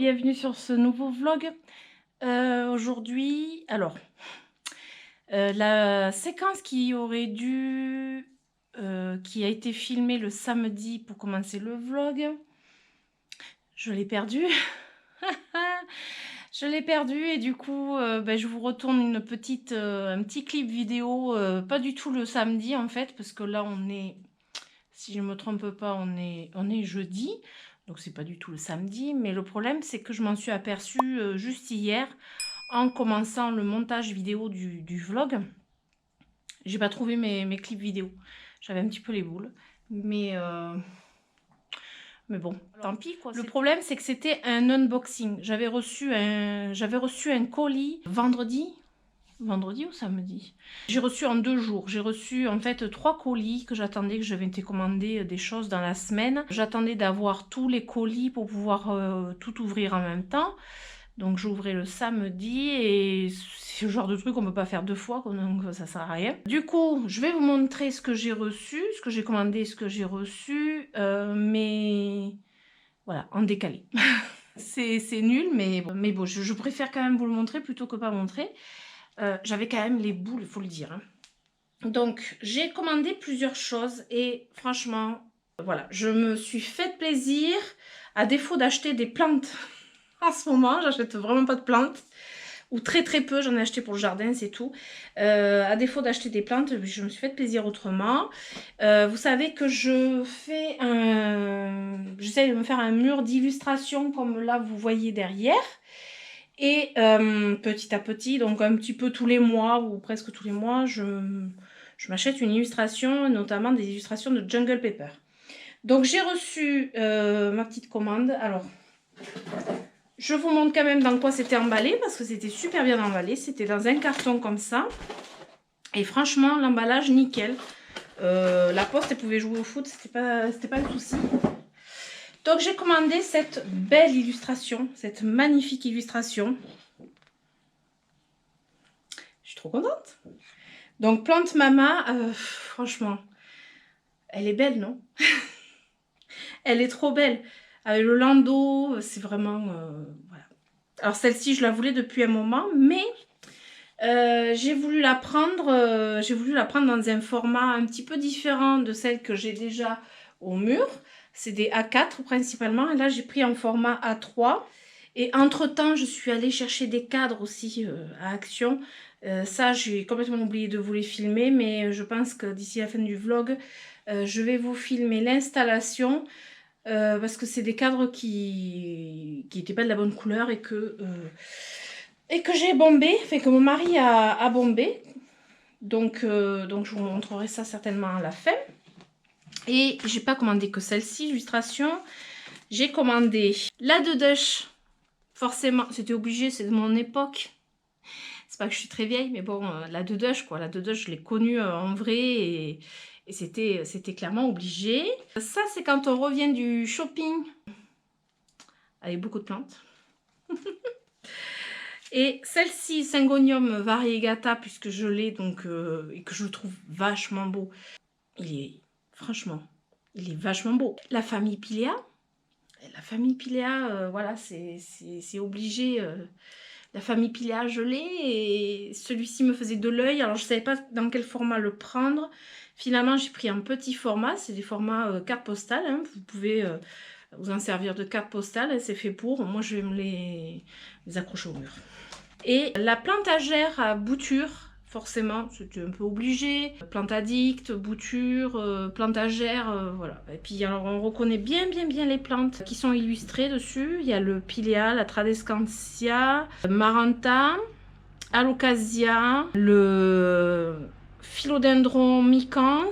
bienvenue sur ce nouveau vlog. Aujourd'hui, alors, la séquence qui aurait dû, qui a été filmée le samedi pour commencer le vlog, je l'ai perdue. Je l'ai perdue et du coup, je vous retourne un petit clip vidéo, pas du tout le samedi en fait, parce que là on est, si je ne me trompe pas, on est jeudi. Donc c'est pas du tout le samedi, mais le problème c'est que je m'en suis aperçue juste hier en commençant le montage vidéo du vlog. J'ai pas trouvé mes clips vidéo. J'avais un petit peu les boules, mais bon, tant pis quoi. Le problème c'est que c'était un unboxing. J'avais reçu un colis vendredi ou samedi. J'ai reçu en 2 jours. J'ai reçu en fait 3 colis que j'attendais, que j'avais été commandé des choses dans la semaine. J'attendais d'avoir tous les colis pour pouvoir tout ouvrir en même temps. Donc j'ouvrais le samedi et c'est le genre de truc qu'on ne peut pas faire 2 fois, donc ça sert à rien. Du coup, je vais vous montrer ce que j'ai reçu, ce que j'ai commandé, ce que j'ai reçu, mais voilà, en décalé. C'est nul, mais bon, je préfère quand même vous le montrer plutôt que pas montrer. J'avais quand même les boules, il faut le dire. Hein. Donc, j'ai commandé plusieurs choses et franchement, voilà, je me suis fait plaisir. À défaut d'acheter des plantes en ce moment, j'achète vraiment pas de plantes. Ou très peu, j'en ai acheté pour le jardin, c'est tout. À défaut d'acheter des plantes, je me suis fait plaisir autrement. Vous savez que j'essaie de me faire un mur d'illustration comme là vous voyez derrière. Et petit à petit, donc un petit peu tous les mois ou presque tous les mois, je m'achète une illustration, notamment des illustrations de Jungle Pepper. Donc j'ai reçu ma petite commande. Alors, je vous montre quand même dans quoi c'était emballé parce que c'était super bien emballé. C'était dans un carton comme ça. Et franchement, l'emballage nickel. La poste, elle pouvait jouer au foot, c'était pas le souci. Donc j'ai commandé cette belle illustration, cette magnifique illustration. Je suis trop contente. Donc Plante Mama, franchement, elle est belle, non? Elle est trop belle. Avec le landau, c'est vraiment... voilà. Alors celle-ci, je la voulais depuis un moment, mais j'ai voulu la prendre dans un format un petit peu différent de celle que j'ai déjà au mur. C'est des A4 principalement. Et là, j'ai pris en format A3. Et entre-temps, je suis allée chercher des cadres aussi à Action. Ça, j'ai complètement oublié de vous les filmer. Mais je pense que d'ici la fin du vlog, je vais vous filmer l'installation. Parce que c'est des cadres qui n'étaient pas de la bonne couleur et que j'ai bombé. Enfin, que mon mari a bombé. Donc je vous montrerai ça certainement à la fin. Et j'ai pas commandé que celle-ci, illustration. J'ai commandé la Dedush. Forcément, c'était obligé, c'est de mon époque. C'est pas que je suis très vieille, mais bon, la Dedush, quoi. La Dedush, je l'ai connue en vrai et c'était clairement obligé. Ça, c'est quand on revient du shopping avec beaucoup de plantes. Et celle-ci, Syngonium variegata, puisque je l'ai donc et que je le trouve vachement beau. Franchement, il est vachement beau. La famille Pilea. La famille Pilea, voilà, c'est obligé. La famille Pilea, je l'ai. Et celui-ci me faisait de l'œil. Alors, je ne savais pas dans quel format le prendre. Finalement, j'ai pris un petit format. C'est des formats carte postale. Hein. Vous pouvez vous en servir de carte postale. C'est fait pour. Moi, je vais me les accrocher au mur. Et la plantagère à bouture. Forcément, c'était un peu obligé. Plante addict, bouture, plantagère, voilà. Et puis alors on reconnaît bien les plantes qui sont illustrées dessus. Il y a le Pilea, la Tradescantia, Maranta, Alocasia, le Philodendron micans.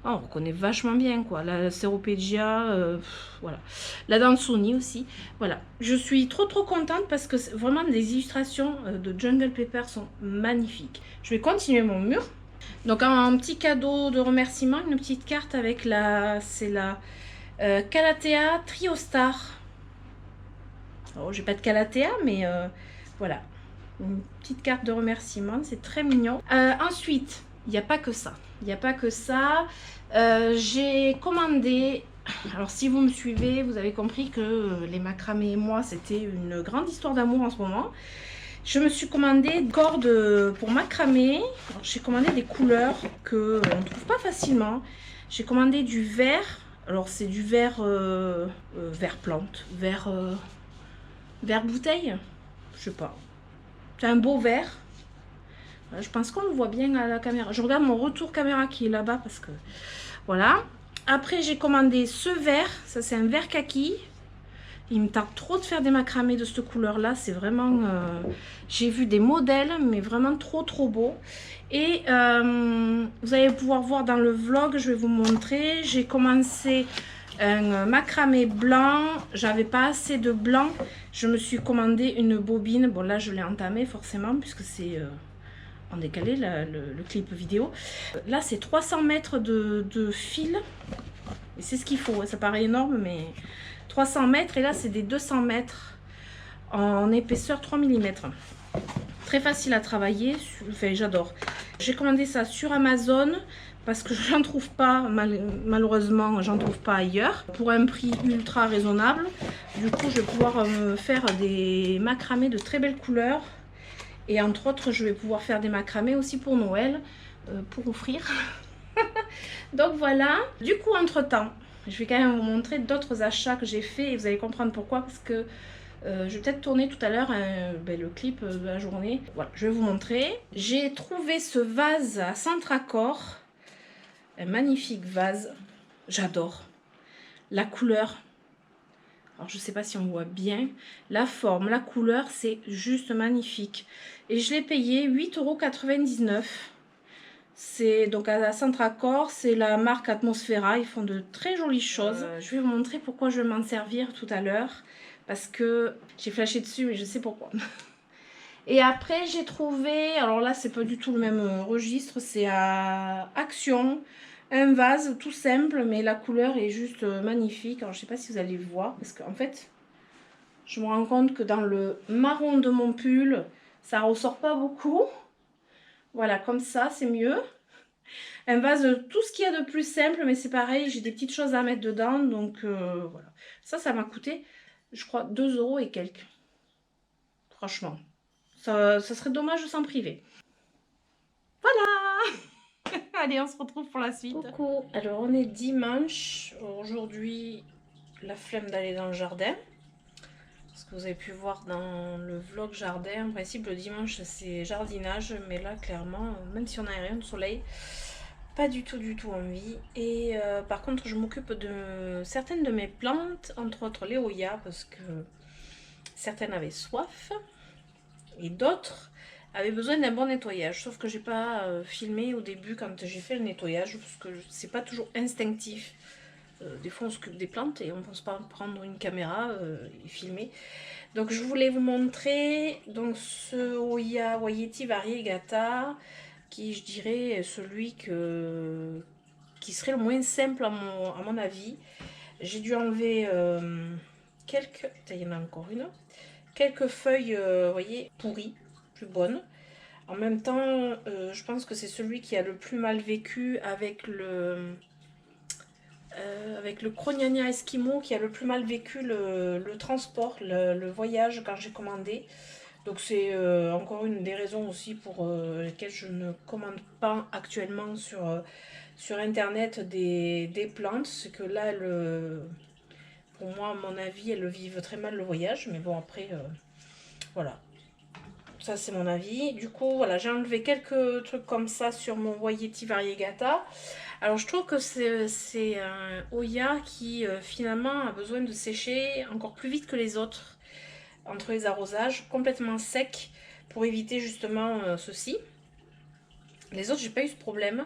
Oh, on reconnaît vachement bien quoi. La Ceropegia, voilà. La Dansoni aussi. Voilà. Je suis trop contente parce que vraiment les illustrations de Jungle Pepper sont magnifiques. Je vais continuer mon mur. Donc un petit cadeau de remerciement, une petite carte avec c'est la Calathea Triostar. Alors j'ai pas de Calathea mais voilà. Une petite carte de remerciement, c'est très mignon. Ensuite, il n'y a pas que ça. Il n'y a pas que ça. J'ai commandé Alors si vous me suivez, vous avez compris que les macramés et moi, c'était une grande histoire d'amour en ce moment. Je me suis commandé des cordes pour macramé. J'ai commandé des couleurs qu'on ne trouve pas facilement. J'ai commandé du vert. Alors c'est du vert, vert plante, vert, vert bouteille. Je sais pas. C'est un beau vert. Je pense qu'on le voit bien à la caméra. Je regarde mon retour caméra qui est là-bas parce que... Voilà. Après, j'ai commandé ce vert. Ça, c'est un vert kaki. Il me tarde trop de faire des macramés de cette couleur-là. C'est vraiment... j'ai vu des modèles, mais vraiment trop beau. Et vous allez pouvoir voir dans le vlog, je vais vous montrer. J'ai commencé un macramé blanc. J'avais pas assez de blanc. Je me suis commandé une bobine. Bon, là, je l'ai entamé forcément, puisque c'est... en décalé le clip vidéo. Là c'est 300 mètres de fil et c'est ce qu'il faut, ça paraît énorme mais 300 mètres et là c'est des 200 mètres en épaisseur 3 mm. Très facile à travailler, enfin j'adore. J'ai commandé ça sur Amazon parce que j'en trouve pas, malheureusement j'en trouve pas ailleurs, pour un prix ultra raisonnable. Du coup je vais pouvoir me faire des macramés de très belles couleurs. Et entre autres, je vais pouvoir faire des macramés aussi pour Noël, pour offrir. Donc voilà. Du coup, entre-temps, je vais quand même vous montrer d'autres achats que j'ai fait. Et vous allez comprendre pourquoi. Parce que je vais peut-être tourner tout à l'heure le clip de la journée. Voilà, je vais vous montrer. J'ai trouvé ce vase à Centracor. Un magnifique vase. J'adore. La couleur. Alors je sais pas si on voit bien. La forme, la couleur, c'est juste magnifique. Et je l'ai payé 8,99 €. C'est donc à Centracor, c'est la marque Atmosfera. Ils font de très jolies choses. Je vais vous montrer pourquoi je vais m'en servir tout à l'heure. Parce que j'ai flashé dessus, mais je sais pourquoi. Et après, j'ai trouvé... Alors là, c'est pas du tout le même registre. C'est à Action. Un vase tout simple, mais la couleur est juste magnifique. Alors, je sais pas si vous allez le voir. Parce qu'en fait, je me rends compte que dans le marron de mon pull, ça ressort pas beaucoup. Voilà, comme ça, c'est mieux. Un vase, tout ce qu'il y a de plus simple, mais c'est pareil, j'ai des petites choses à mettre dedans. Donc, voilà. Ça m'a coûté, je crois, 2 € et quelques. Franchement. Ça serait dommage de s'en priver. Voilà. Allez, on se retrouve pour la suite. Coucou. Alors, on est dimanche. Aujourd'hui, la flemme d'aller dans le jardin. Ce que vous avez pu voir dans le vlog jardin, en principe le dimanche c'est jardinage, mais là clairement, même si on a rien de soleil, pas du tout envie. Et par contre je m'occupe de certaines de mes plantes, entre autres les Hoya, parce que certaines avaient soif et d'autres avaient besoin d'un bon nettoyage. Sauf que j'ai pas filmé au début quand j'ai fait le nettoyage, parce que c'est pas toujours instinctif. Des fois on s'occupe des plantes et on ne pense pas prendre une caméra et filmer. Donc je voulais vous montrer donc ce Hoya Waieti Variegata, qui je dirais celui qui serait le moins simple à mon avis. J'ai dû enlever quelques, il y en a encore une, quelques feuilles, vous voyez, pourries, plus bonnes. En même temps, je pense que c'est celui qui a le plus mal vécu avec le Crognania Eskimo, qui a le plus mal vécu le transport, le voyage quand j'ai commandé. Donc c'est encore une des raisons aussi pour lesquelles je ne commande pas actuellement sur internet des plantes. C'est que là, pour moi, à mon avis, elles vivent très mal le voyage. Mais bon, après, voilà. Ça, c'est mon avis. Du coup, voilà, j'ai enlevé quelques trucs comme ça sur mon Waieti Variegata. Alors, je trouve que c'est un Hoya qui, finalement, a besoin de sécher encore plus vite que les autres entre les arrosages, complètement sec, pour éviter justement ceci. Les autres, j'ai pas eu ce problème.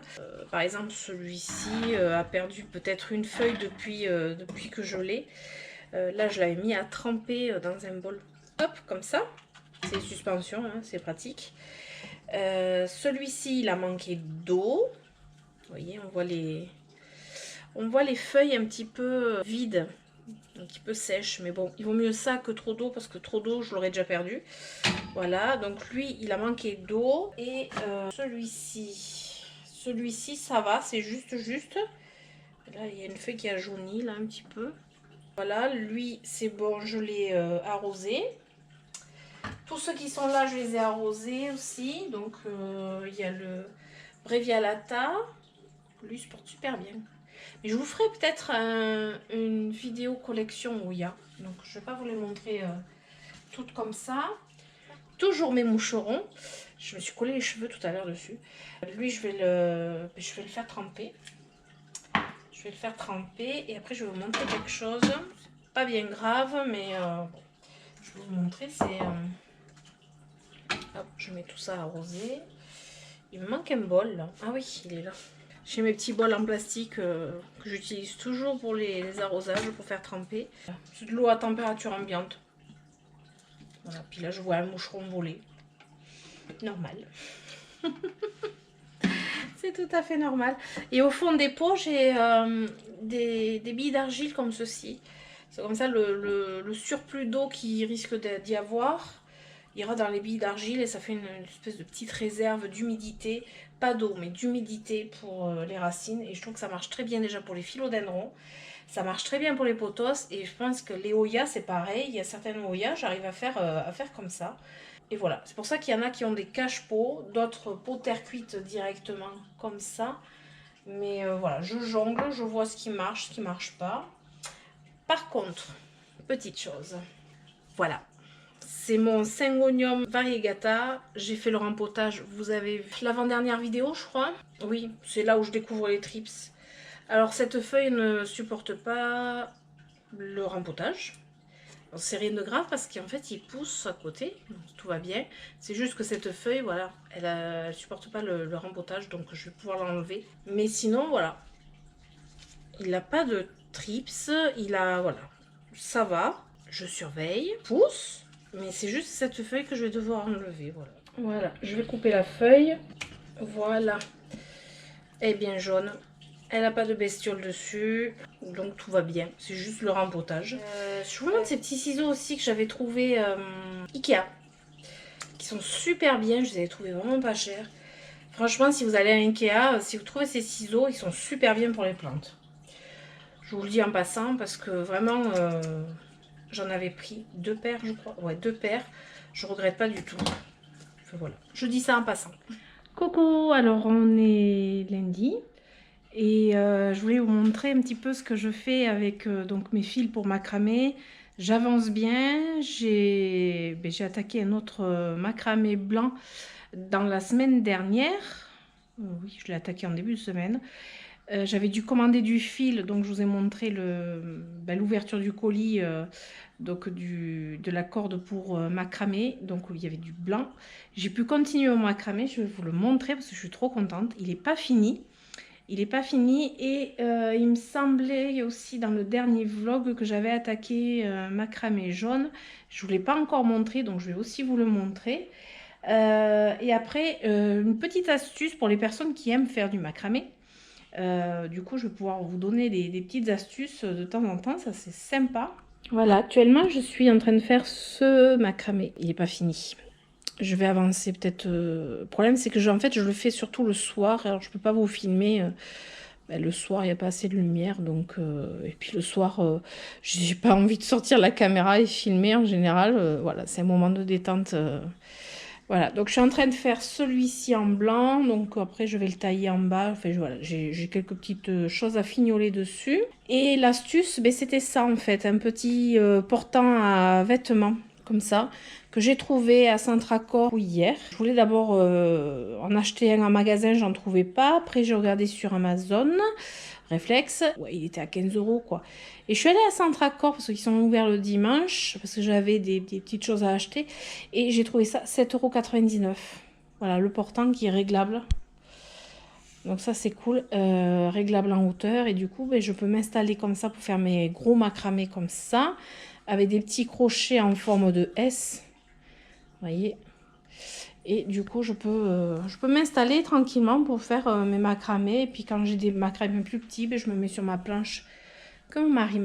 Par exemple, celui-ci a perdu peut-être une feuille depuis que je l'ai. Là, je l'avais mis à tremper dans un bol. Hop, comme ça. C'est suspension, hein, c'est pratique. Celui-ci, il a manqué d'eau. Vous voyez, on voit les feuilles un petit peu vides, un petit peu sèches. Mais bon, il vaut mieux ça que trop d'eau, parce que trop d'eau, je l'aurais déjà perdu. Voilà, donc lui, il a manqué d'eau. Et celui-ci, ça va, c'est juste. Là, il y a une feuille qui a jauni, là, un petit peu. Voilà, lui, c'est bon, je l'ai arrosé. Tous ceux qui sont là, je les ai arrosés aussi. Donc, il y a le Brevialata. Lui, il se porte super bien. Mais je vous ferai peut-être une vidéo collection Ouya. Donc, je ne vais pas vous les montrer toutes comme ça. Toujours mes moucherons. Je me suis collé les cheveux tout à l'heure dessus. Lui, je vais le faire tremper. Je vais le faire tremper et après je vais vous montrer quelque chose. Pas bien grave, mais je vais vous montrer. C'est hop, je mets tout ça arrosé. Il me manque un bol là. Ah oui, il est là. J'ai mes petits bols en plastique que j'utilise toujours pour les arrosages, pour faire tremper. C'est de l'eau à température ambiante. Voilà, puis là je vois un moucheron voler. Normal. C'est tout à fait normal. Et au fond des pots, j'ai des billes d'argile comme ceci. C'est comme ça le surplus d'eau qui risque d'y avoir ira dans les billes d'argile et ça fait une espèce de petite réserve d'humidité. Pas d'eau, mais d'humidité pour les racines. Et je trouve que ça marche très bien déjà pour les philodendrons. Ça marche très bien pour les pothos. Et je pense que les Hoya, c'est pareil. Il y a certaines Hoya, j'arrive à faire comme ça. Et voilà, c'est pour ça qu'il y en a qui ont des cache-pots, d'autres pots terre cuite directement comme ça. Mais voilà, je jongle, je vois ce qui marche pas. Par contre, petite chose, voilà, c'est mon Syngonium variegata. J'ai fait le rempotage, vous avez vu l'avant-dernière vidéo, je crois. Oui, c'est là où je découvre les trips. Alors cette feuille ne supporte pas le rempotage. C'est rien de grave parce qu'en fait il pousse à côté, donc tout va bien. C'est juste que cette feuille, voilà, elle supporte pas le rempotage, donc je vais pouvoir l'enlever. Mais sinon, voilà, il n'a pas de trips, il a, voilà, ça va. Je surveille, pousse, mais c'est juste cette feuille que je vais devoir enlever, voilà. Voilà, je vais couper la feuille, voilà. Elle est bien jaune. Elle n'a pas de bestiole dessus, donc tout va bien. C'est juste le rempotage. Je vous montre ces petits ciseaux aussi que j'avais trouvé Ikea. Qui sont super bien, je les avais trouvés vraiment pas chers. Franchement, si vous allez à Ikea, si vous trouvez ces ciseaux, ils sont super bien pour les plantes. Je vous le dis en passant parce que vraiment, j'en avais pris 2 paires, je crois. Ouais, 2 paires. Je regrette pas du tout. Enfin, voilà, je dis ça en passant. Coucou, alors on est lundi. Et je voulais vous montrer un petit peu ce que je fais avec donc mes fils pour macramé. J'avance bien. J'ai attaqué un autre macramé blanc dans la semaine dernière. Oui, je l'ai attaqué en début de semaine. J'avais dû commander du fil, donc je vous ai montré l'ouverture du colis, donc de la corde pour macramé. Donc il y avait du blanc. J'ai pu continuer au macramé, je vais vous le montrer parce que je suis trop contente. Il n'est pas fini. Il n'est pas fini et il me semblait aussi dans le dernier vlog que j'avais attaqué macramé jaune. Je ne vous l'ai pas encore montré, donc je vais aussi vous le montrer. Et après, une petite astuce pour les personnes qui aiment faire du macramé. Du coup, je vais pouvoir vous donner des petites astuces de temps en temps, ça c'est sympa. Voilà, actuellement, je suis en train de faire ce macramé. Il n'est pas fini. Je vais avancer peut-être. Le problème, c'est que en fait, je le fais surtout le soir. Alors, je peux pas vous filmer. Le soir, il n'y a pas assez de lumière. Donc, et puis le soir, j'ai pas envie de sortir la caméra et filmer en général. Voilà, c'est un moment de détente. Voilà, donc je suis en train de faire celui-ci en blanc. Donc après, je vais le tailler en bas. Enfin, voilà, j'ai quelques petites choses à fignoler dessus. Et l'astuce, c'était ça en fait. Un petit portant à vêtements, comme ça, que j'ai trouvé à Centracor hier. Je voulais d'abord en acheter un en magasin, j'en trouvais pas. Après, j'ai regardé sur Amazon. Réflexe, ouais, il était à 15 € quoi. Et je suis allée à Centracor parce qu'ils sont ouverts le dimanche, parce que j'avais des petites choses à acheter. Et j'ai trouvé ça 7,99 €. Voilà, le portant qui est réglable. Donc ça c'est cool, réglable en hauteur. Et du coup, je peux m'installer comme ça pour faire mes gros macramés comme ça. Avec des petits crochets en forme de S. Vous voyez. Et du coup, je peux m'installer tranquillement pour faire mes macramés. Et puis quand j'ai des macramés plus petits, je me mets sur ma planche que mon mari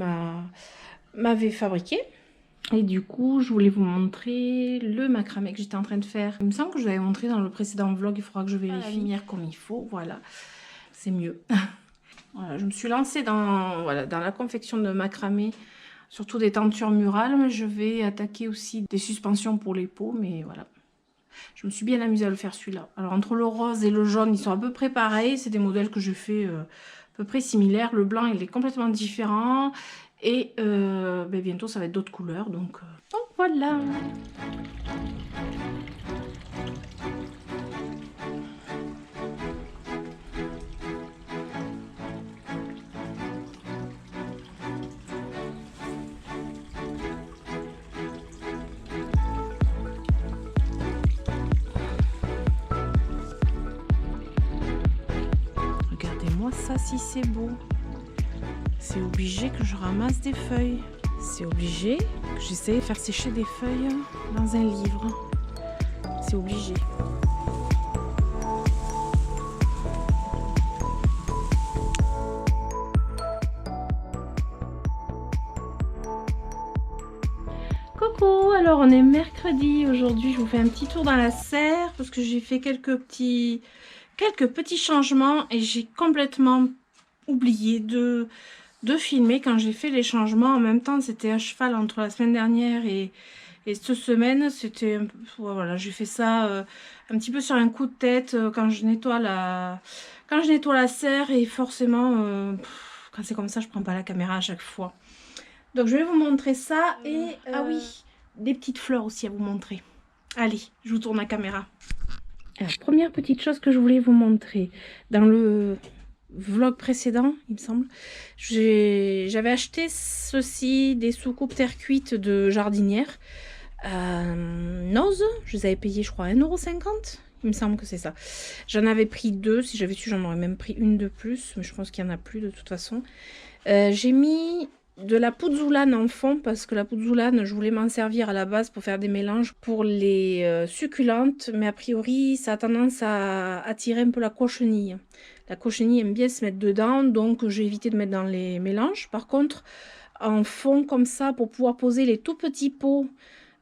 m'avait fabriqué. Et du coup, je voulais vous montrer le macramé que j'étais en train de faire. Il me semble que je vous avais montré dans le précédent vlog. Il faudra que je vérifie la lumière comme il faut. Voilà, c'est mieux. Voilà, je me suis lancée dans, voilà, dans la confection de macramé, surtout des tentures murales, mais je vais attaquer aussi des suspensions pour les pots, mais voilà. Je me suis bien amusée à le faire celui-là. Alors entre le rose et le jaune, ils sont à peu près pareils, c'est des modèles que je fais à peu près similaires. Le blanc, il est complètement différent, et ben, bientôt ça va être d'autres couleurs, donc voilà. Regardez-moi ça, si c'est beau. C'est obligé que je ramasse des feuilles. C'est obligé que j'essaie de faire sécher des feuilles dans un livre. C'est obligé. Coucou, alors on est mercredi. Aujourd'hui, je vous fais un petit tour dans la serre parce que j'ai fait quelques petits changements et j'ai complètement oublié de filmer quand j'ai fait les changements. En même temps, c'était à cheval entre la semaine dernière et cette semaine. C'était voilà, j'ai fait ça un petit peu sur un coup de tête quand je nettoie la serre, et forcément quand c'est comme ça, je prends pas la caméra à chaque fois. Donc je vais vous montrer ça et ah oui, des petites fleurs aussi à vous montrer. Allez, je vous tourne la caméra. Alors, première petite chose que je voulais vous montrer. Dans le vlog précédent, il me semble, j'avais acheté ceci, des soucoupes terre cuite de jardinière. Noz, je les avais payés je crois 1,50 €. Il me semble que c'est ça. J'en avais pris 2, si j'avais su j'en aurais même pris une de plus, mais je pense qu'il n'y en a plus de toute façon. J'ai mis de la pouzoulane en fond parce que la pouzoulane, je voulais m'en servir à la base pour faire des mélanges pour les succulentes, mais a priori ça a tendance à attirer un peu la cochenille. La cochenille aime bien se mettre dedans, donc j'ai évité de mettre dans les mélanges. Par contre, en fond comme ça, pour pouvoir poser les tout petits pots,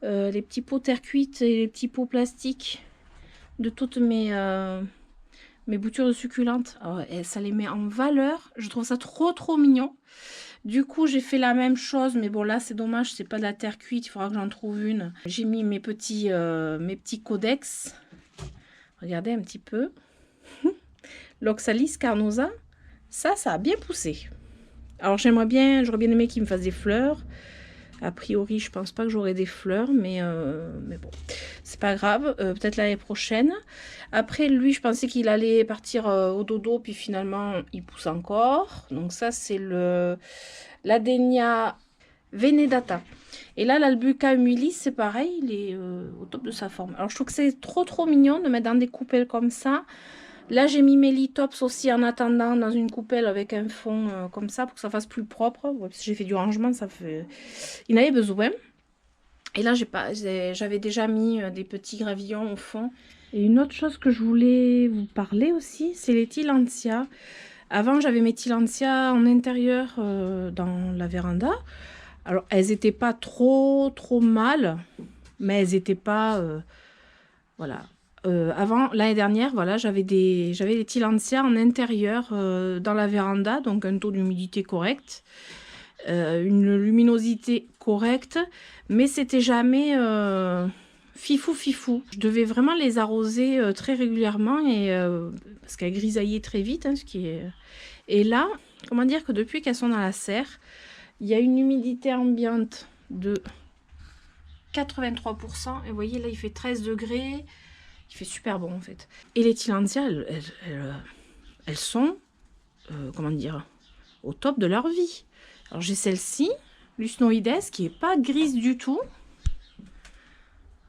les petits pots terre cuite et les petits pots plastiques de toutes mes boutures de succulentes, ça les met en valeur. Je trouve ça trop mignon. Du coup, j'ai fait la même chose, mais bon, là, c'est dommage, c'est pas de la terre cuite, il faudra que j'en trouve une. J'ai mis mes petits codex. Regardez un petit peu. L'Oxalis carnosa, ça a bien poussé. Alors, j'aurais bien aimé qu'il me fasse des fleurs. A priori, je pense pas que j'aurai des fleurs, mais bon, c'est pas grave. Peut-être l'année prochaine. Après, lui, je pensais qu'il allait partir au dodo, puis finalement, il pousse encore. Donc ça, c'est l'Adenia venedata. Et là, l'Albuca humilis, c'est pareil, il est au top de sa forme. Alors, je trouve que c'est trop mignon de mettre dans des coupelles comme ça. Là, j'ai mis mes litops aussi en attendant dans une coupelle avec un fond comme ça pour que ça fasse plus propre. Ouais, parce que j'ai fait du rangement, ça fait... Il en avait besoin. Et là, j'avais déjà mis des petits gravillons au fond. Et une autre chose que je voulais vous parler aussi, c'est les tillandsias. Avant, j'avais mes tillandsias en intérieur dans la véranda. Alors, elles n'étaient pas trop mal, mais elles n'étaient pas... voilà. Avant, l'année dernière, voilà, j'avais des tillandsias en intérieur dans la véranda, donc un taux d'humidité correct, une luminosité correcte, mais c'était jamais fifou. Je devais vraiment les arroser très régulièrement et parce qu'elles grисaillaient très vite, hein, Et là, comment dire que depuis qu'elles sont dans la serre, il y a une humidité ambiante de 83%, et vous voyez là, il fait 13 degrés. Il fait super bon en fait. Et les tillandsias, elles sont, comment dire, au top de leur vie. Alors j'ai celle-ci, l'Usnoides, qui est pas grise du tout. Vous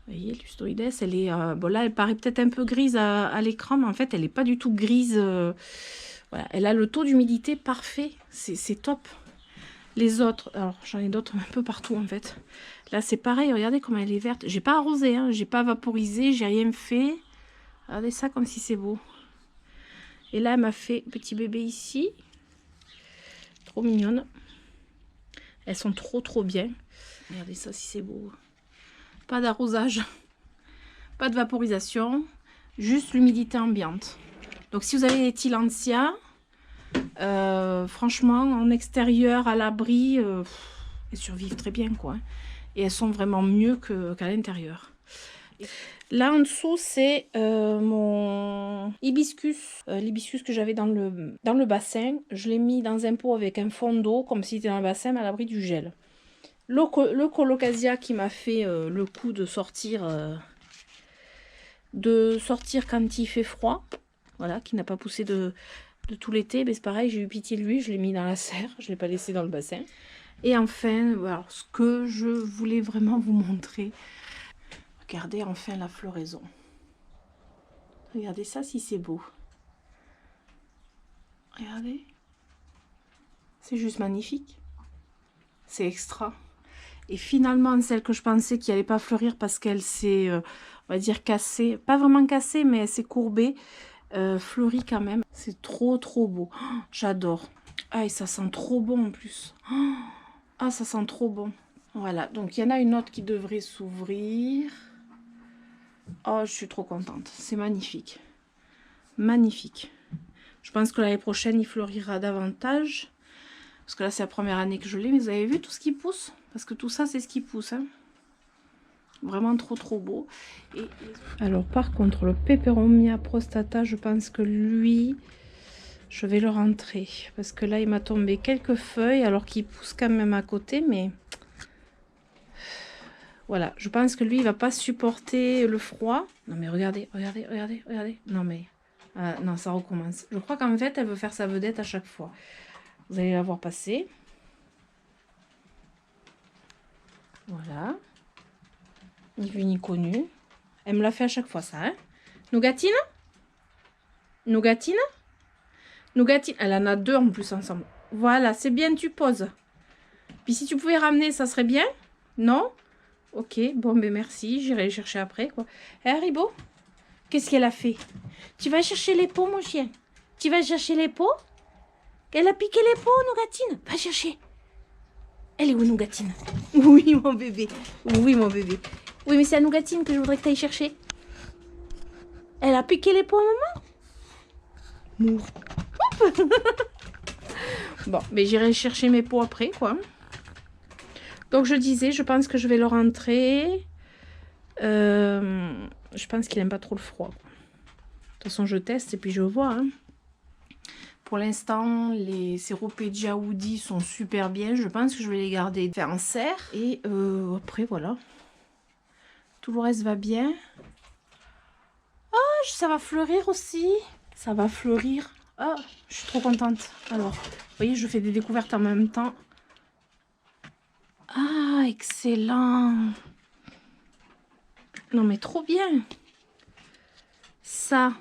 voyez, l'Usnoides, elle est, bon là, elle paraît peut-être un peu grise à l'écran, mais en fait, elle n'est pas du tout grise. Voilà, elle a le taux d'humidité parfait, c'est top. Les autres, alors j'en ai d'autres un peu partout en fait. Là c'est pareil, regardez comme elle est verte. J'ai pas arrosé, hein, j'ai pas vaporisé, j'ai rien fait. Regardez ça comme si c'est beau. Et là elle m'a fait petit bébé ici. Trop mignonne. Elles sont trop bien. Regardez ça si c'est beau. Pas d'arrosage, pas de vaporisation, juste l'humidité ambiante. Donc si vous avez des tillandsias, Franchement, en extérieur, à l'abri, elles survivent très bien, quoi. Et elles sont vraiment mieux qu'à l'intérieur. Là en dessous, c'est mon hibiscus. L'hibiscus que j'avais dans le bassin. Je l'ai mis dans un pot avec un fond d'eau, comme si c'était dans le bassin, mais à l'abri du gel. Le colocasia qui m'a fait le coup de sortir quand il fait froid. Voilà, qui n'a pas poussé de tout l'été. Mais c'est pareil, j'ai eu pitié de lui, je l'ai mis dans la serre. Je ne l'ai pas laissé dans le bassin. Et enfin, alors, ce que je voulais vraiment vous montrer. Regardez enfin la floraison. Regardez ça si c'est beau. Regardez. C'est juste magnifique. C'est extra. Et finalement, celle que je pensais qu'il n'allait pas fleurir parce qu'elle s'est, on va dire, cassée. Pas vraiment cassée, mais elle s'est courbée. Fleurit quand même. C'est trop beau. Oh, j'adore. Ah, et ça sent trop bon en plus. Oh, ah, ça sent trop bon. Voilà, donc il y en a une autre qui devrait s'ouvrir. Oh, je suis trop contente. C'est magnifique. Magnifique. Je pense que l'année prochaine, il fleurira davantage. Parce que là, c'est la première année que je l'ai. Mais vous avez vu tout ce qui pousse? Parce que tout ça, c'est ce qui pousse. Hein. Vraiment trop beau. Et... Alors, par contre, le Peperomia prostata, je pense que lui, je vais le rentrer. Parce que là, il m'a tombé quelques feuilles, alors qu'il pousse quand même à côté. Mais voilà, je pense que lui, il va pas supporter le froid. Non, mais regardez. Non, mais... non, ça recommence. Je crois qu'en fait, elle veut faire sa vedette à chaque fois. Vous allez la voir passer. Voilà. Ni vu ni connu. Elle me l'a fait à chaque fois, ça. Hein. Nougatine. Nougatine. Nougatine. Elle en a deux en plus ensemble. Voilà, c'est bien, tu poses. Puis si tu pouvais ramener, ça serait bien. Non? Ok, bon, ben merci. J'irai les chercher après, quoi. Eh, Haribo, qu'est-ce qu'elle a fait? Tu vas chercher les pots, mon chien? Tu vas chercher les pots? Elle a piqué les pots, Nougatine. Va chercher. Elle est où, Nougatine? Oui, mon bébé. Oui, mon bébé. Oui, mais c'est à Nougatine que je voudrais que tu ailles chercher. Elle a piqué les pots à maman? Bon, mais j'irai chercher mes pots après, quoi. Donc, je disais, je pense que je vais le rentrer. Je pense qu'il n'aime pas trop le froid. De toute façon, je teste et puis je vois. Hein. Pour l'instant, les Ceropegia Woody sont super bien. Je pense que je vais les garder en serre. Et après, voilà. Tout le reste va bien. Oh, ça va fleurir aussi. Ça va fleurir. Oh, je suis trop contente. Alors, vous voyez, je fais des découvertes en même temps. Ah, excellent. Non, mais trop bien. Ça,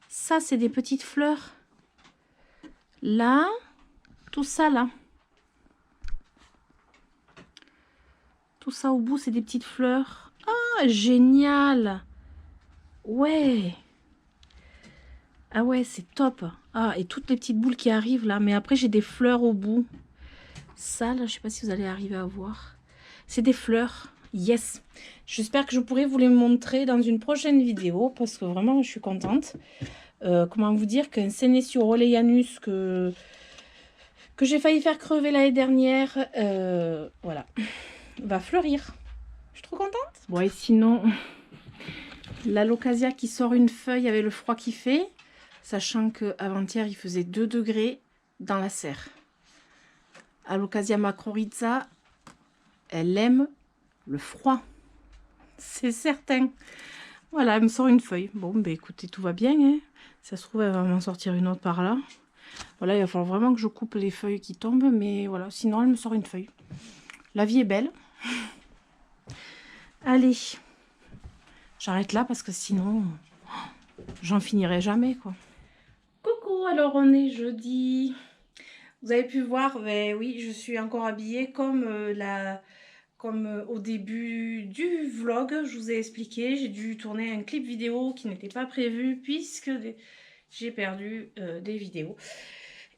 c'est des petites fleurs. Là, tout ça là. Tout ça au bout, c'est des petites fleurs. Ah, génial. Ouais. Ah ouais, c'est top. Ah, et toutes les petites boules qui arrivent là. Mais après, j'ai des fleurs au bout. Ça, là, je sais pas si vous allez arriver à voir. C'est des fleurs. Yes. J'espère que je pourrai vous les montrer dans une prochaine vidéo. Parce que vraiment, je suis contente. Comment vous dire qu'un Senecio Oleanus que j'ai failli faire crever l'année dernière, voilà, va fleurir. Je suis trop contente. Bon, et sinon, la Locasia qui sort une feuille avec le froid qu'il fait, sachant qu'avant-hier, il faisait 2 degrés dans la serre. Alocasia macrorrhiza, elle aime le froid. C'est certain. Voilà, elle me sort une feuille. Bon, ben écoutez, tout va bien. Hein. Si ça se trouve, elle va m'en sortir une autre par là. Voilà, il va falloir vraiment que je coupe les feuilles qui tombent. Mais voilà, sinon, elle me sort une feuille. La vie est belle. Allez. J'arrête là parce que sinon, j'en finirai jamais, quoi. Coucou, alors on est jeudi. Vous avez pu voir, ben oui, je suis encore habillée comme au début du vlog, je vous ai expliqué. J'ai dû tourner un clip vidéo qui n'était pas prévu puisque j'ai perdu des vidéos.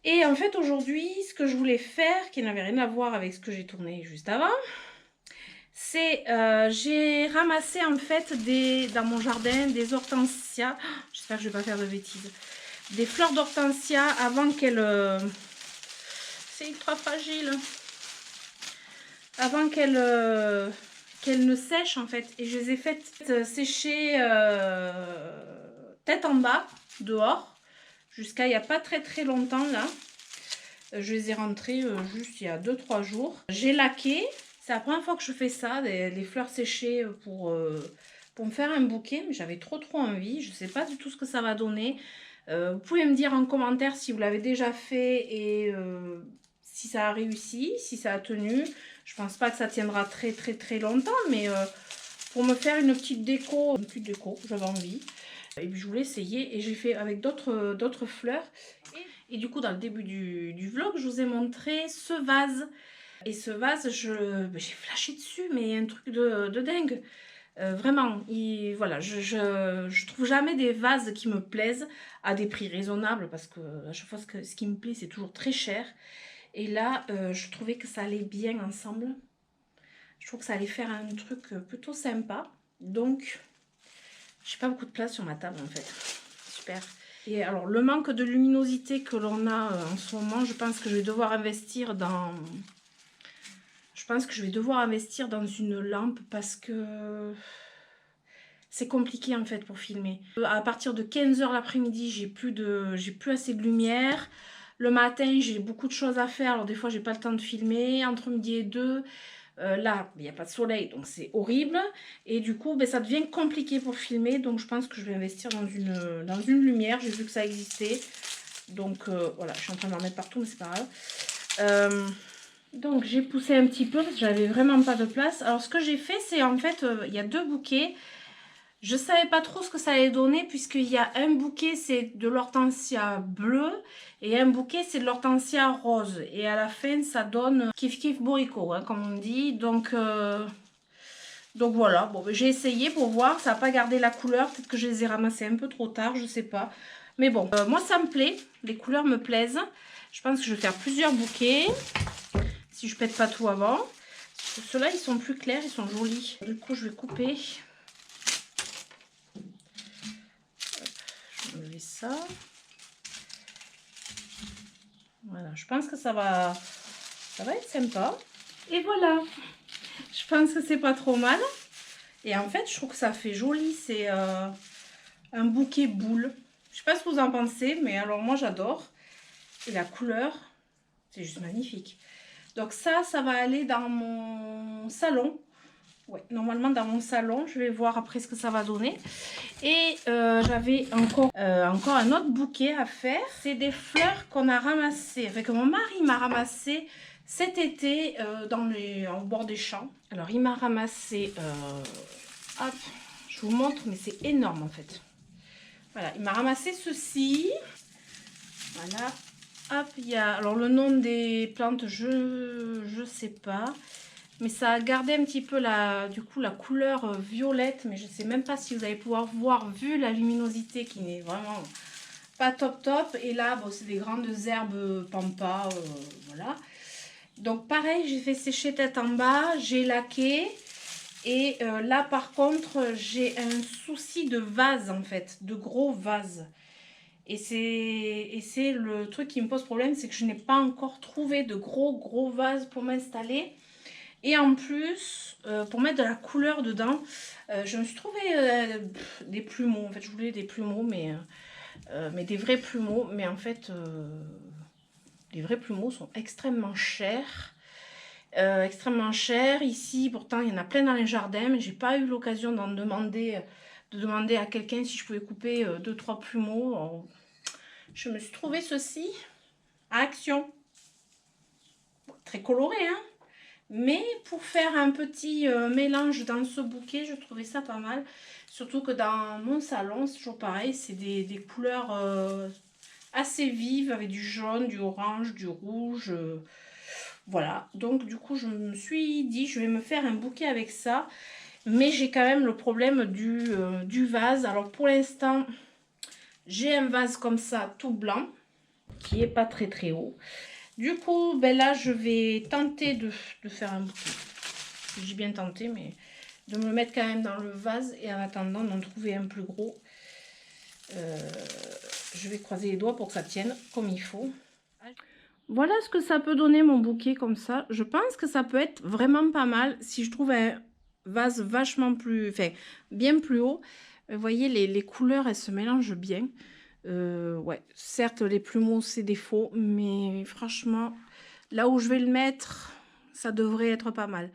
Et en fait, aujourd'hui, ce que je voulais faire, qui n'avait rien à voir avec ce que j'ai tourné juste avant, c'est j'ai ramassé en fait dans mon jardin des hortensias. J'espère que je ne vais pas faire de bêtises. des fleurs d'hortensia avant qu'elles... c'est ultra fragile. Avant qu'elles ne sèchent en fait. Et je les ai faites sécher tête en bas, dehors, jusqu'à il n'y a pas très longtemps là. Je les ai rentrées juste il y a 2-3 jours. J'ai laqué. C'est la première fois que je fais ça, les fleurs séchées pour me faire un bouquet. Mais j'avais trop envie. Je ne sais pas du tout ce que ça va donner. Vous pouvez me dire en commentaire si vous l'avez déjà fait et si ça a réussi, si ça a tenu. Je pense pas que ça tiendra très longtemps, mais pour me faire une petite déco, j'avais envie. Et puis je voulais essayer et j'ai fait avec d'autres fleurs. Et du coup, dans le début du vlog, je vous ai montré ce vase. Et ce vase, j'ai flashé dessus, mais un truc de dingue. Vraiment, voilà, je trouve jamais des vases qui me plaisent à des prix raisonnables parce que à chaque fois ce qui me plaît, c'est toujours très cher. Et là, je trouvais que ça allait bien ensemble. Je trouve que ça allait faire un truc plutôt sympa. Donc, j'ai pas beaucoup de place sur ma table en fait. Super. Et alors, le manque de luminosité que l'on a en ce moment, je pense que je vais devoir investir dans... Je pense que je vais devoir investir dans une lampe parce que c'est compliqué en fait pour filmer. À partir de 15 h l'après-midi, j'ai plus assez de lumière. Le matin, j'ai beaucoup de choses à faire. Alors des fois, j'ai pas le temps de filmer. Entre midi et 2, là, il n'y a pas de soleil, donc c'est horrible. Et du coup, ça devient compliqué pour filmer. Donc je pense que je vais investir dans une lumière. J'ai vu que ça existait. Donc voilà, je suis en train d'en mettre partout, mais c'est pas grave. Donc j'ai poussé un petit peu parce que j'avais vraiment pas de place. Alors ce que j'ai fait, c'est en fait, il y a 2 bouquets. Je savais pas trop ce que ça allait donner puisqu'il y a un bouquet c'est de l'hortensia bleu et un bouquet c'est de l'hortensia rose. Et à la fin ça donne kiff kiff bourricot hein, comme on dit. Donc voilà, bon, j'ai essayé pour voir, ça n'a pas gardé la couleur. Peut-être que je les ai ramassés un peu trop tard, je sais pas. Mais bon, moi ça me plaît, les couleurs me plaisent. Je pense que je vais faire plusieurs bouquets. Si je pète pas tout avant. Ceux-là, ils sont plus clairs, ils sont jolis. Du coup, je vais couper. Je vais enlever ça. Voilà, je pense que ça va être sympa. Et voilà. Je pense que c'est pas trop mal. Et en fait, je trouve que ça fait joli. C'est un bouquet boule. Je sais pas ce que vous en pensez, mais alors moi, j'adore. Et la couleur, c'est juste magnifique. Donc ça va aller dans mon salon. Ouais, normalement dans mon salon. Je vais voir après ce que ça va donner. Et j'avais encore un autre bouquet à faire. C'est des fleurs qu'on a ramassées. Enfin, que mon mari m'a ramassé cet été au bord des champs. Alors il m'a ramassé... hop, je vous montre, mais c'est énorme en fait. Voilà, il m'a ramassé ceci. Voilà. Hop, il y a alors le nom des plantes, je sais pas, mais ça a gardé un petit peu la couleur violette, mais je sais même pas si vous allez pouvoir voir vu la luminosité qui n'est vraiment pas top. Et là, bon, c'est des grandes herbes pampas, voilà. Donc pareil, j'ai fait sécher tête en bas, j'ai laqué. Et là par contre, j'ai un souci de vase en fait, de gros vase. Et c'est le truc qui me pose problème, c'est que je n'ai pas encore trouvé de gros vases pour m'installer. Et en plus, pour mettre de la couleur dedans, je me suis trouvé des plumeaux. En fait, je voulais des plumeaux, mais des vrais plumeaux. Mais en fait, les vrais plumeaux sont extrêmement chers. Ici, pourtant, il y en a plein dans les jardins, mais j'ai pas eu l'occasion de demander à quelqu'un si je pouvais couper 2-3 plumeaux. Alors, je me suis trouvé ceci à Action. Très coloré, hein. Mais pour faire un petit mélange dans ce bouquet, je trouvais ça pas mal. Surtout que dans mon salon, c'est toujours pareil, c'est des couleurs assez vives avec du jaune, du orange, du rouge. Voilà, donc du coup, je me suis dit, je vais me faire un bouquet avec ça. Mais j'ai quand même le problème du vase. Alors pour l'instant, j'ai un vase comme ça, tout blanc, qui est pas très haut. Du coup, ben là, je vais tenter de faire un bouquet. J'ai bien tenté, mais de me le mettre quand même dans le vase et en attendant d'en trouver un plus gros. Je vais croiser les doigts pour que ça tienne comme il faut. Voilà ce que ça peut donner mon bouquet comme ça. Je pense que ça peut être vraiment pas mal si je trouve un vase vachement plus... Enfin, bien plus haut. Vous voyez, les couleurs, elles se mélangent bien. Ouais, certes, les plumeaux, c'est des faux, mais franchement, là où je vais le mettre, ça devrait être pas mal.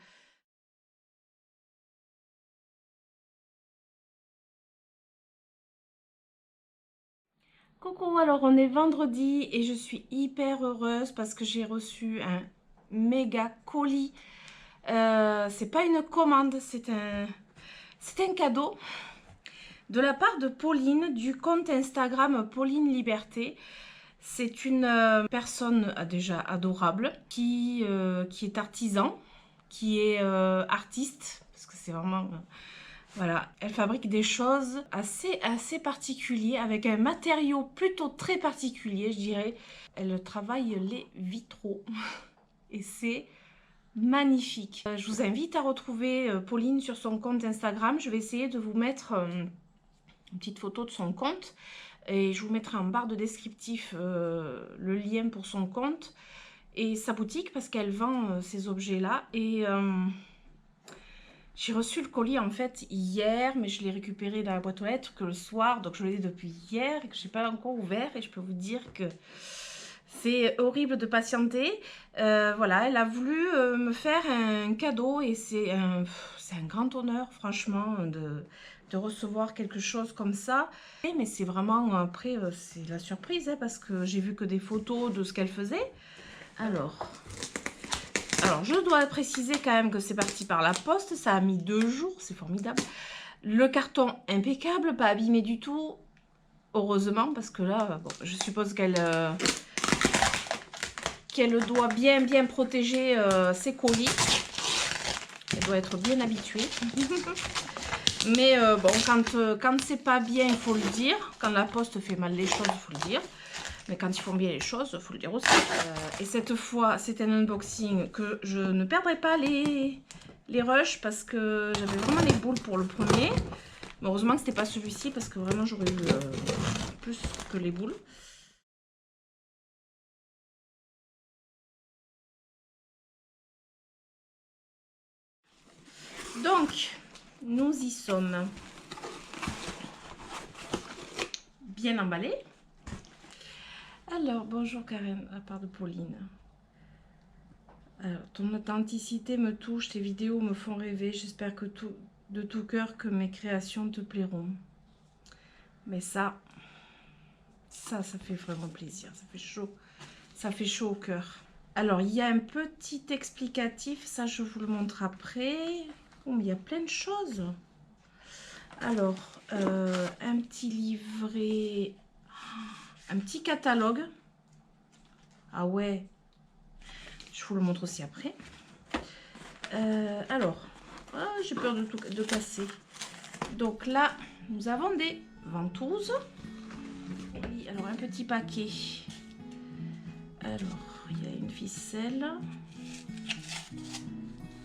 Coucou, alors on est vendredi et je suis hyper heureuse parce que j'ai reçu un méga colis. C'est pas une commande, c'est un cadeau de la part de Pauline du compte Instagram Pauline Liberté. C'est une personne déjà adorable qui est artisan, qui est artiste, parce que c'est vraiment... voilà, elle fabrique des choses assez particulières, avec un matériau plutôt très particulier, je dirais. Elle travaille les vitraux et c'est magnifique. Je vous invite à retrouver Pauline sur son compte Instagram. Je vais essayer de vous mettre une petite photo de son compte et je vous mettrai en barre de descriptif le lien pour son compte et sa boutique parce qu'elle vend ces objets-là. Et j'ai reçu le colis en fait hier, mais je l'ai récupéré dans la boîte aux lettres que le soir, donc je l'ai depuis hier et que je n'ai pas encore ouvert. Et je peux vous dire que c'est horrible de patienter. Voilà, elle a voulu me faire un cadeau et c'est un grand honneur franchement de recevoir quelque chose comme ça. Mais c'est vraiment, après, c'est la surprise hein, parce que j'ai vu que des photos de ce qu'elle faisait. Alors, je dois préciser quand même que c'est parti par la poste. Ça a mis 2 jours, c'est formidable. Le carton impeccable, pas abîmé du tout. Heureusement, parce que là, bon, je suppose qu'elle doit bien protéger ses colis. Elle doit être bien habituée. Mais bon, quand c'est pas bien, il faut le dire. Quand la poste fait mal les choses, il faut le dire. Mais quand ils font bien les choses, il faut le dire aussi. Et cette fois, c'est un unboxing que je ne perdrai pas les rushs parce que j'avais vraiment les boules pour le premier. Mais heureusement que c'était pas celui-ci parce que vraiment j'aurais eu plus que les boules. Donc, nous y sommes. Bien emballé. Alors, bonjour Karen, à part de Pauline. Alors, ton authenticité me touche, tes vidéos me font rêver. J'espère que de tout cœur que mes créations te plairont. Mais ça fait vraiment plaisir. Ça fait chaud. Ça fait chaud au cœur. Alors, il y a un petit explicatif. Ça, je vous le montre après. Oh, mais il y a plein de choses. Alors, un petit livret, un petit catalogue. Ah ouais, je vous le montre aussi après. Alors, j'ai peur de casser. Donc là, nous avons des ventouses. Oui, alors un petit paquet. Alors, il y a une ficelle.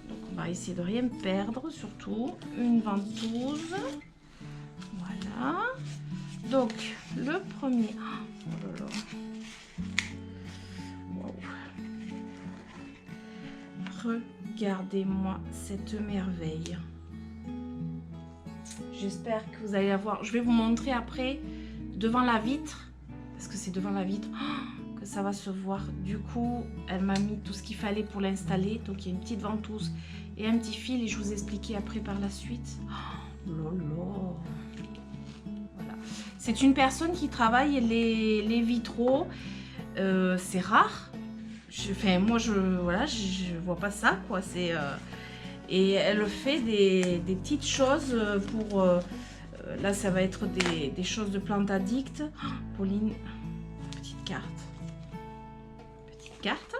Donc on va essayer de rien perdre, surtout. Une ventouse. Voilà. Donc, le premier... Oh là là. Wow. Regardez-moi cette merveille. J'espère que vous allez la voir. Je vais vous montrer après devant la vitre. Parce que c'est devant la vitre que ça va se voir. Du coup, elle m'a mis tout ce qu'il fallait pour l'installer. Donc, il y a une petite ventouse et un petit fil. Et je vous expliquerai après par la suite. Oh là là. C'est une personne qui travaille les vitraux. C'est rare. Moi, je vois pas ça, quoi. Et elle fait des petites choses pour... là, ça va être des choses de plantes addicts. Oh, Pauline, petite carte. Petite carte.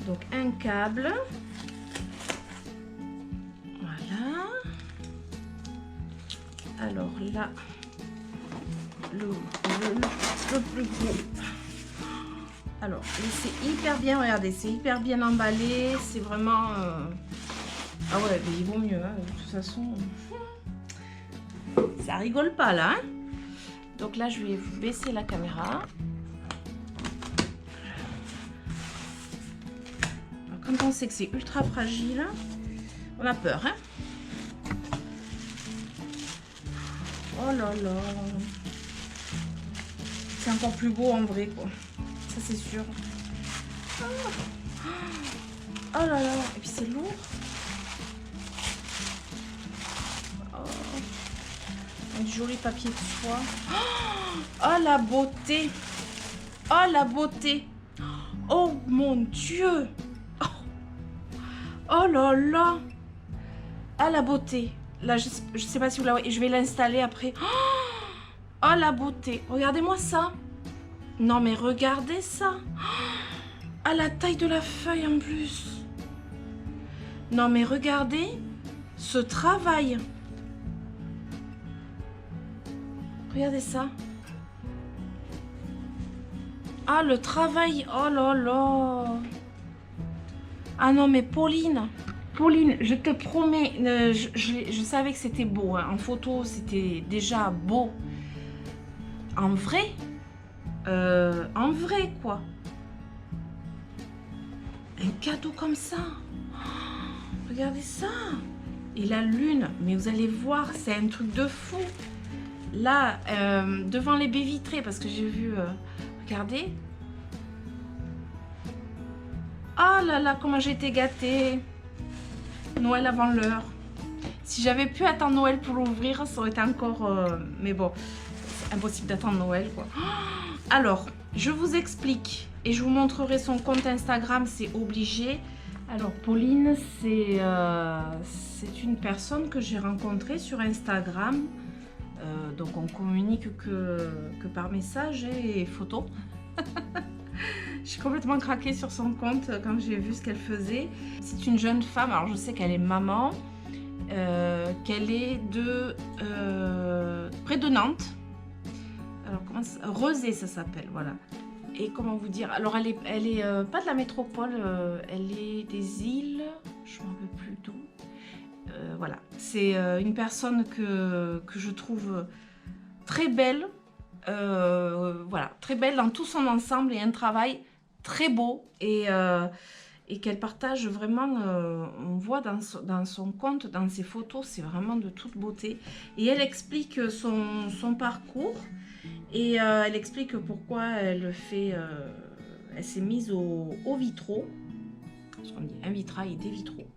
Donc, un câble. Voilà. Alors là... Le plus gros. Alors, c'est hyper bien, regardez, c'est hyper bien emballé. C'est vraiment... Ah ouais, mais il vaut mieux, hein, de toute façon. Ça rigole pas, là. Hein. Donc là, je vais baisser la caméra. Alors, quand on sait que c'est ultra fragile, on a peur, hein. Oh là là. C'est encore plus beau en vrai, quoi. Ça, c'est sûr. Oh là là. Et puis, c'est lourd. Un joli papier de soie. Oh la beauté. Oh la beauté. Oh mon Dieu. Oh là là. Ah la beauté. Là je sais pas si vous la voyez. Je vais l'installer après. Oh la beauté. Regardez-moi ça. Non mais regardez ça. Ah la taille de la feuille en plus. Non mais regardez ce travail. Regardez ça. Ah, le travail. Oh là là. Ah non, mais Pauline. Pauline, je te promets, je savais que c'était beau. Hein. En photo, c'était déjà beau. En vrai, quoi. Un cadeau comme ça. Oh, regardez ça. Et la lune, mais vous allez voir, c'est un truc de fou. Là, devant les baies vitrées, parce que j'ai vu, regardez. Oh là là, comment j'ai été gâtée. Noël avant l'heure. Si j'avais pu attendre Noël pour l'ouvrir, ça aurait été encore... mais bon, c'est impossible d'attendre Noël, quoi. Alors, je vous explique et je vous montrerai son compte Instagram, c'est obligé. Alors, Pauline, c'est une personne que j'ai rencontrée sur Instagram. Donc on communique que par message et photo. J'ai complètement craqué sur son compte quand j'ai vu ce qu'elle faisait. C'est une jeune femme, alors je sais qu'elle est maman, qu'elle est de près de Nantes. Alors comment ça, Rezé ça s'appelle, voilà. Et comment vous dire, alors elle est pas de la métropole, elle est des îles, je ne me rappelle plus d'où. Voilà, c'est une personne que je trouve très belle, voilà, très belle dans tout son ensemble et un travail très beau et qu'elle partage vraiment, on voit dans son compte, dans ses photos, c'est vraiment de toute beauté. Et elle explique son parcours et elle explique pourquoi elle s'est mise au vitraux, parce qu'on dit un vitrail et des vitraux.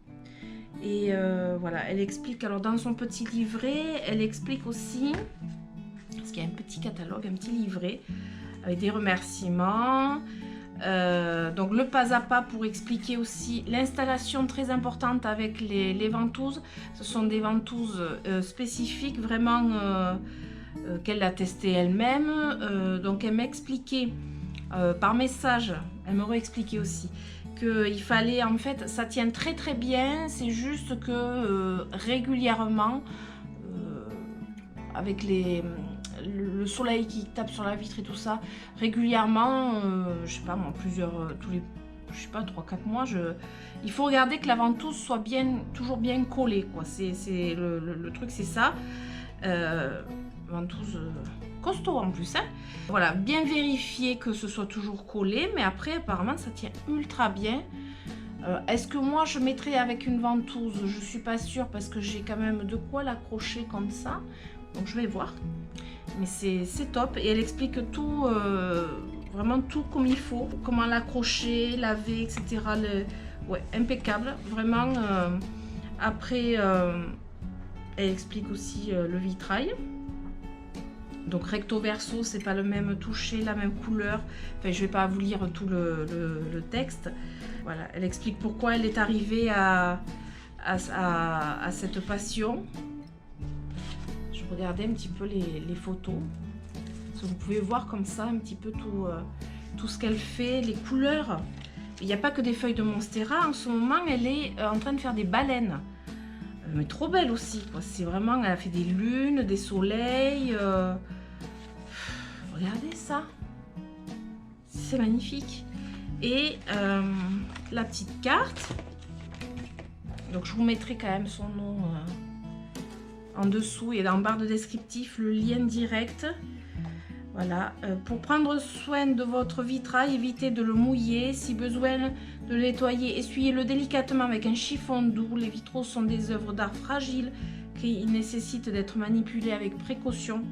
Et voilà, elle explique, alors dans son petit livret, elle explique aussi, parce qu'il y a un petit catalogue, un petit livret, avec des remerciements, donc le pas à pas pour expliquer aussi l'installation très importante avec les ventouses. Ce sont des ventouses spécifiques, vraiment, qu'elle a testées elle-même, donc elle m'expliquait par message, elle me réexpliquait aussi, qu'il fallait, en fait, ça tient très très bien, c'est juste que régulièrement, avec le soleil qui tape sur la vitre et tout ça, régulièrement, je sais pas moi, tous les, je sais pas, 3-4 mois, il faut regarder que la ventouse soit toujours bien collée, quoi. C'est le truc, c'est ça. Ventouse costaud en plus, hein. Voilà, bien vérifier que ce soit toujours collé, mais après apparemment ça tient ultra bien. Est-ce que moi je mettrais avec une ventouse? Je suis pas sûre parce que j'ai quand même de quoi l'accrocher comme ça, donc je vais voir. Mais c'est top et elle explique tout, vraiment tout comme il faut, comment l'accrocher, laver, etc. Ouais, impeccable, vraiment. Après, elle explique aussi le vitrail. Donc recto verso, c'est pas le même toucher, la même couleur. Enfin, je vais pas vous lire tout le texte. Voilà, elle explique pourquoi elle est arrivée à cette passion. Je regardais un petit peu les photos. Vous pouvez voir comme ça un petit peu tout ce qu'elle fait, les couleurs. Il n'y a pas que des feuilles de monstera. En ce moment, elle est en train de faire des baleines. Mais trop belle aussi, quoi. C'est vraiment, elle a fait des lunes, des soleils. Regardez ça. C'est magnifique. Et la petite carte. Donc je vous mettrai quand même son nom en dessous et dans la barre de descriptif, le lien direct. Voilà, pour prendre soin de votre vitrail, évitez de le mouiller. Si besoin de le nettoyer, essuyez-le délicatement avec un chiffon doux. Les vitraux sont des œuvres d'art fragiles qui nécessitent d'être manipulés avec précaution.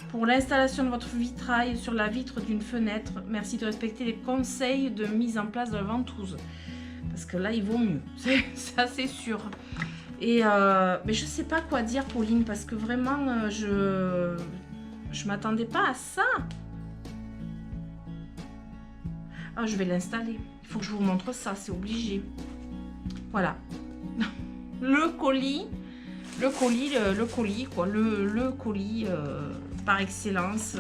Pour l'installation de votre vitrail sur la vitre d'une fenêtre, merci de respecter les conseils de mise en place de la ventouse. Parce que là, il vaut mieux, ça c'est sûr. Et mais je sais pas quoi dire, Pauline, parce que vraiment, je m'attendais pas à ça. Ah, je vais l'installer. Il faut que je vous montre ça, c'est obligé. Voilà. Le colis quoi. Le colis par excellence.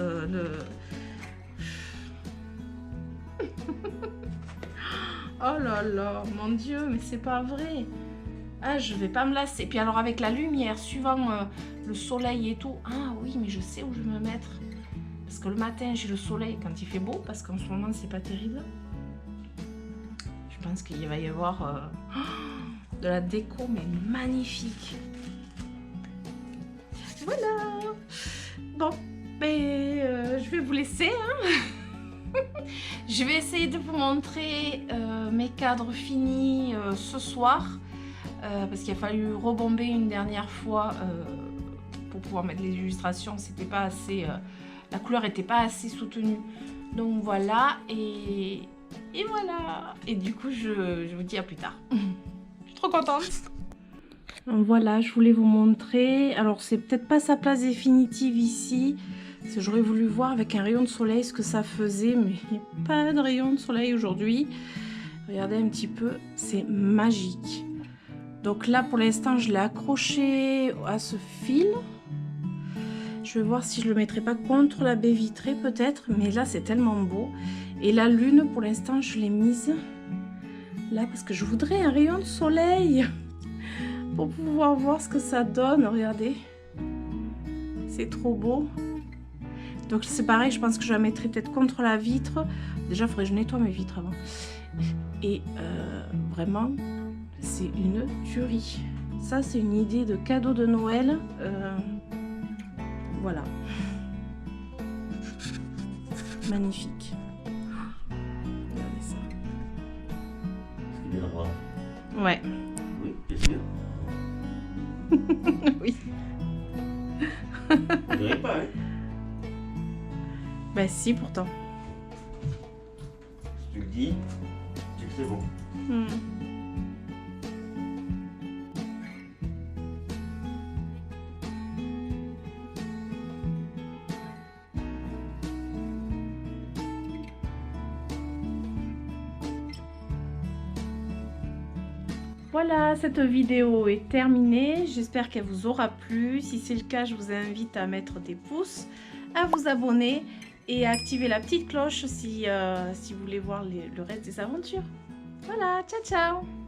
Oh là là, mon Dieu, mais c'est pas vrai. Ah, je vais pas me lasser. Puis alors avec la lumière, suivant le soleil et tout. Ah oui, mais je sais où je vais me mettre. Parce que le matin, j'ai le soleil quand il fait beau. Parce qu'en ce moment, c'est pas terrible. Je pense qu'il va y avoir de la déco, mais magnifique. Voilà. Bon, ben, je vais vous laisser. Hein. Je vais essayer de vous montrer mes cadres finis ce soir. Parce qu'il a fallu rebomber une dernière fois pour pouvoir mettre les illustrations. C'était pas assez, la couleur n'était pas assez soutenue. Donc voilà, et voilà. Et du coup, je vous dis à plus tard. Je suis trop contente. Voilà, je voulais vous montrer. Alors, c'est peut-être pas sa place définitive ici. Parce que j'aurais voulu voir avec un rayon de soleil ce que ça faisait. Mais il n'y a pas de rayon de soleil aujourd'hui. Regardez un petit peu, c'est magique. Donc là, pour l'instant, je l'ai accroché à ce fil. Je vais voir si je le mettrai pas contre la baie vitrée peut-être. Mais là, c'est tellement beau. Et la lune, pour l'instant, je l'ai mise là parce que je voudrais un rayon de soleil pour pouvoir voir ce que ça donne. Regardez. C'est trop beau. Donc c'est pareil, je pense que je la mettrai peut-être contre la vitre. Déjà, il faudrait que je nettoie mes vitres avant. Et vraiment... c'est une tuerie. Ça, c'est une idée de cadeau de Noël. Voilà. Magnifique. Regardez ça. C'est bien droit. Ouais. Oui, bien sûr. Oui. Je dirais pas, hein. Bah si, pourtant. Si tu le dis, c'est que c'est bon. Voilà, cette vidéo est terminée. J'espère qu'elle vous aura plu. Si c'est le cas, je vous invite à mettre des pouces, à vous abonner et à activer la petite cloche si vous voulez voir le reste des aventures. Voilà, ciao ciao!